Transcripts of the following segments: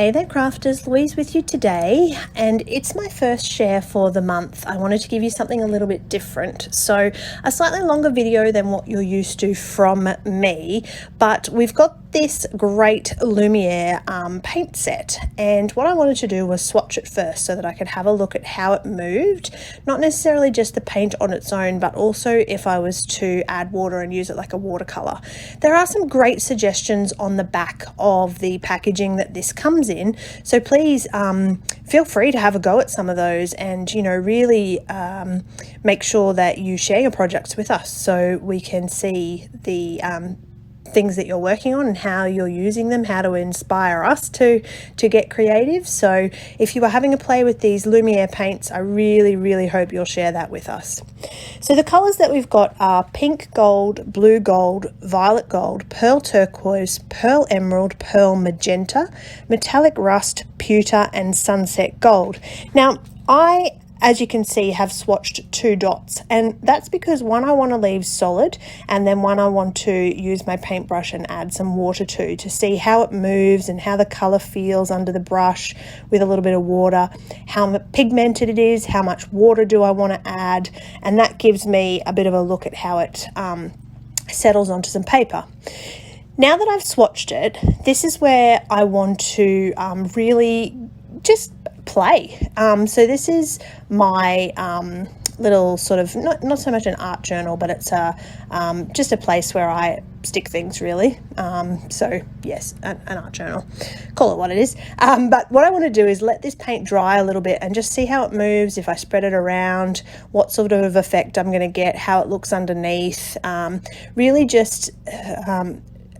Hey there crafters, Louise with you today, and it's my first share for the month. I wanted to give you something a little bit different, so a slightly longer video than what you're used to from me, but we've got this great Lumiere paint set, and what I wanted to do was swatch it first so that I could have a look at how it moved, not necessarily just the paint on its own, but also if I was to add water and use it like a watercolor. There are some great suggestions on the back of the packaging that this comes in, so please feel free to have a go at some of those, and really make sure that you share your projects with us so we can see the things that you're working on and how you're using them, how to inspire us to get creative. So if you are having a play with these Lumiere paints, I really hope you'll share that with us. So the colors that we've got are pink gold, blue gold, violet gold, pearl turquoise, pearl emerald, pearl magenta, metallic rust, pewter, and sunset gold. Now as you can see, have swatched two dots, and that's because one I want to leave solid, and then one I want to use my paintbrush and add some water to see how it moves and how the color feels under the brush with a little bit of water, how pigmented it is, how much water do I want to add, and that gives me a bit of a look at how it settles onto some paper. Now that I've swatched it, this is where I want to really just play. So this is my little sort of, not so much an art journal, but it's just a place where I stick things really. So yes, an art journal, call it what it is. But what I want to do is let this paint dry a little bit and just see how it moves, if I spread it around, what sort of effect I'm going to get, how it looks underneath, really just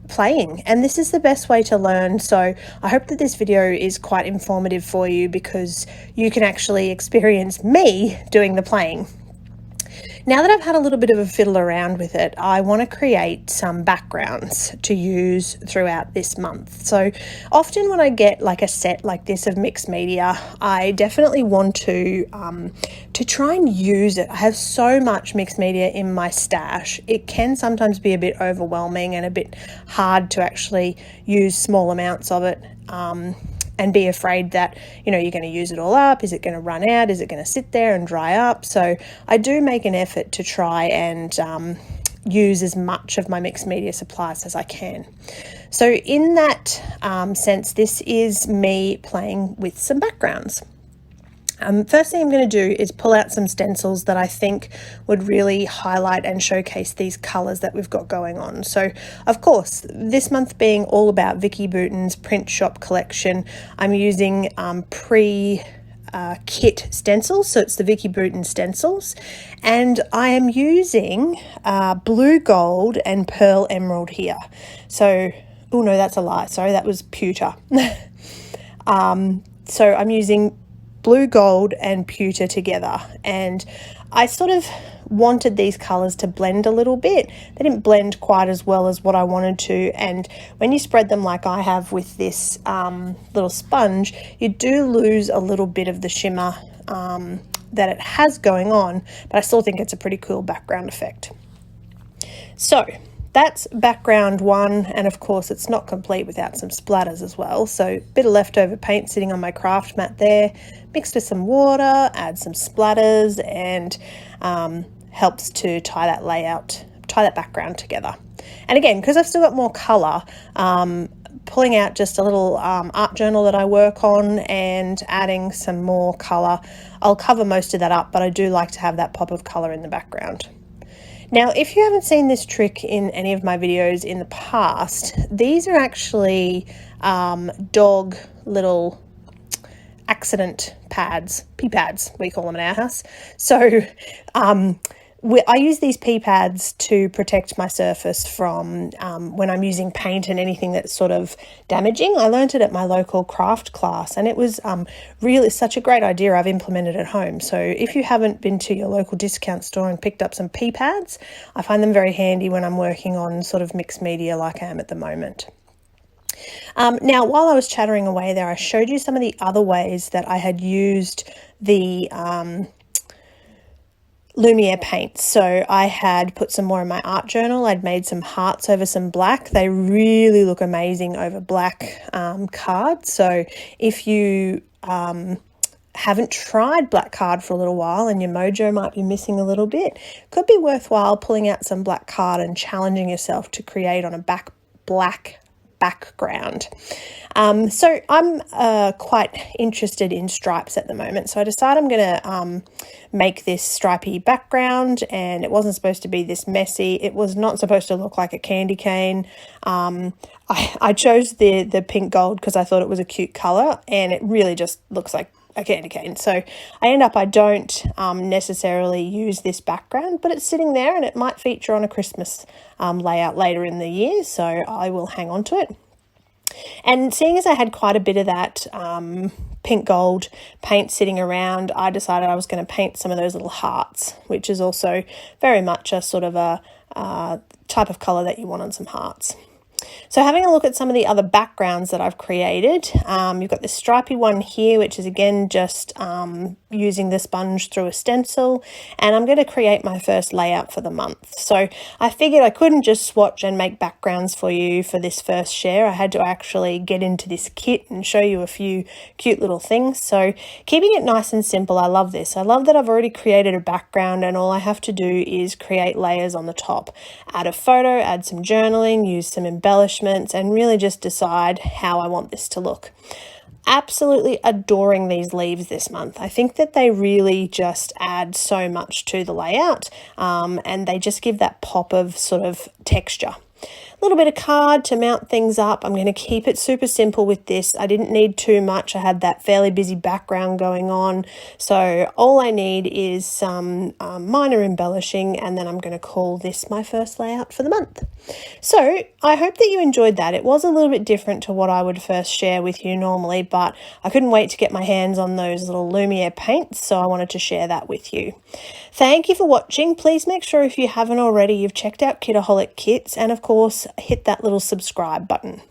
playing. And this is the best way to learn, so I hope that this video is quite informative for you because you can actually experience me doing the playing. Now that I've had a little bit of a fiddle around with it, I want to create some backgrounds to use throughout this month. So often when I get like a set like this of mixed media, I definitely want to try and use it. I have so much mixed media in my stash. It can sometimes be a bit overwhelming and a bit hard to actually use small amounts of it. And be afraid that, you're going to use it all up. Is it going to run out? Is it going to sit there and dry up? So I do make an effort to try and use as much of my mixed media supplies as I can. So in that sense, this is me playing with some backgrounds. First thing I'm going to do is pull out some stencils that I think would really highlight and showcase these colours that we've got going on. So, of course, this month being all about Vicky Bouton's print shop collection, I'm using kit stencils, so it's the Vicky Bouton stencils, and I am using blue gold and pearl emerald here. So, oh no, that's a lie, sorry, that was pewter. So I'm using blue gold and pewter together, and I sort of wanted these colors to blend a little bit. They didn't blend quite as well as what I wanted to, and when you spread them like I have with this little sponge, you do lose a little bit of the shimmer that it has going on, but I still think it's a pretty cool background effect. So that's background one, and of course it's not complete without some splatters as well. So a bit of leftover paint sitting on my craft mat there, mixed with some water, add some splatters, and helps to tie that background together. And again, because I've still got more colour, pulling out just a little art journal that I work on and adding some more colour. I'll cover most of that up, but I do like to have that pop of colour in the background. Now, if you haven't seen this trick in any of my videos in the past, these are actually dog little accident pads, pee pads, we call them in our house. So I use these pee pads to protect my surface from when I'm using paint and anything that's sort of damaging. I learned it at my local craft class, and it was really such a great idea I've implemented at home. So if you haven't been to your local discount store and picked up some pee pads, I find them very handy when I'm working on sort of mixed media like I am at the moment. Now, while I was chattering away there, I showed you some of the other ways that I had used the Lumiere Paint. So I had put some more in my art journal. I'd made some hearts over some black. They really look amazing over black card. So if you haven't tried black card for a little while and your mojo might be missing a little bit, could be worthwhile pulling out some black card and challenging yourself to create on a black background. So I'm quite interested in stripes at the moment, so I decided I'm going to make this stripy background, and it wasn't supposed to be this messy. It was not supposed to look like a candy cane. I chose the pink gold because I thought it was a cute colour, and it really just looks like a candy cane. So I don't necessarily use this background, but it's sitting there and it might feature on a Christmas layout later in the year, so I will hang on to it. And seeing as I had quite a bit of that pink gold paint sitting around, I decided I was going to paint some of those little hearts, which is also very much a sort of a type of colour that you want on some hearts. So having a look at some of the other backgrounds that I've created, you've got this stripy one here, which is again just using the sponge through a stencil, and I'm going to create my first layout for the month. So I figured I couldn't just swatch and make backgrounds for you for this first share. I had to actually get into this kit and show you a few cute little things. So keeping it nice and simple, I love this. I love that I've already created a background and all I have to do is create layers on the top. Add a photo, add some journaling, use some embellishments, and really just decide how I want this to look. Absolutely adoring these leaves this month. I think that they really just add so much to the layout, and they just give that pop of sort of texture. A little bit of card to mount things up. I'm going to keep it super simple with this. I didn't need too much. I had that fairly busy background going on. So all I need is some minor embellishing, and then I'm going to call this my first layout for the month. So I hope that you enjoyed that. It was a little bit different to what I would first share with you normally, but I couldn't wait to get my hands on those little Lumiere paints, so I wanted to share that with you. Thank you for watching. Please make sure if you haven't already, you've checked out Kitaholic Kits, and of course, hit that little subscribe button.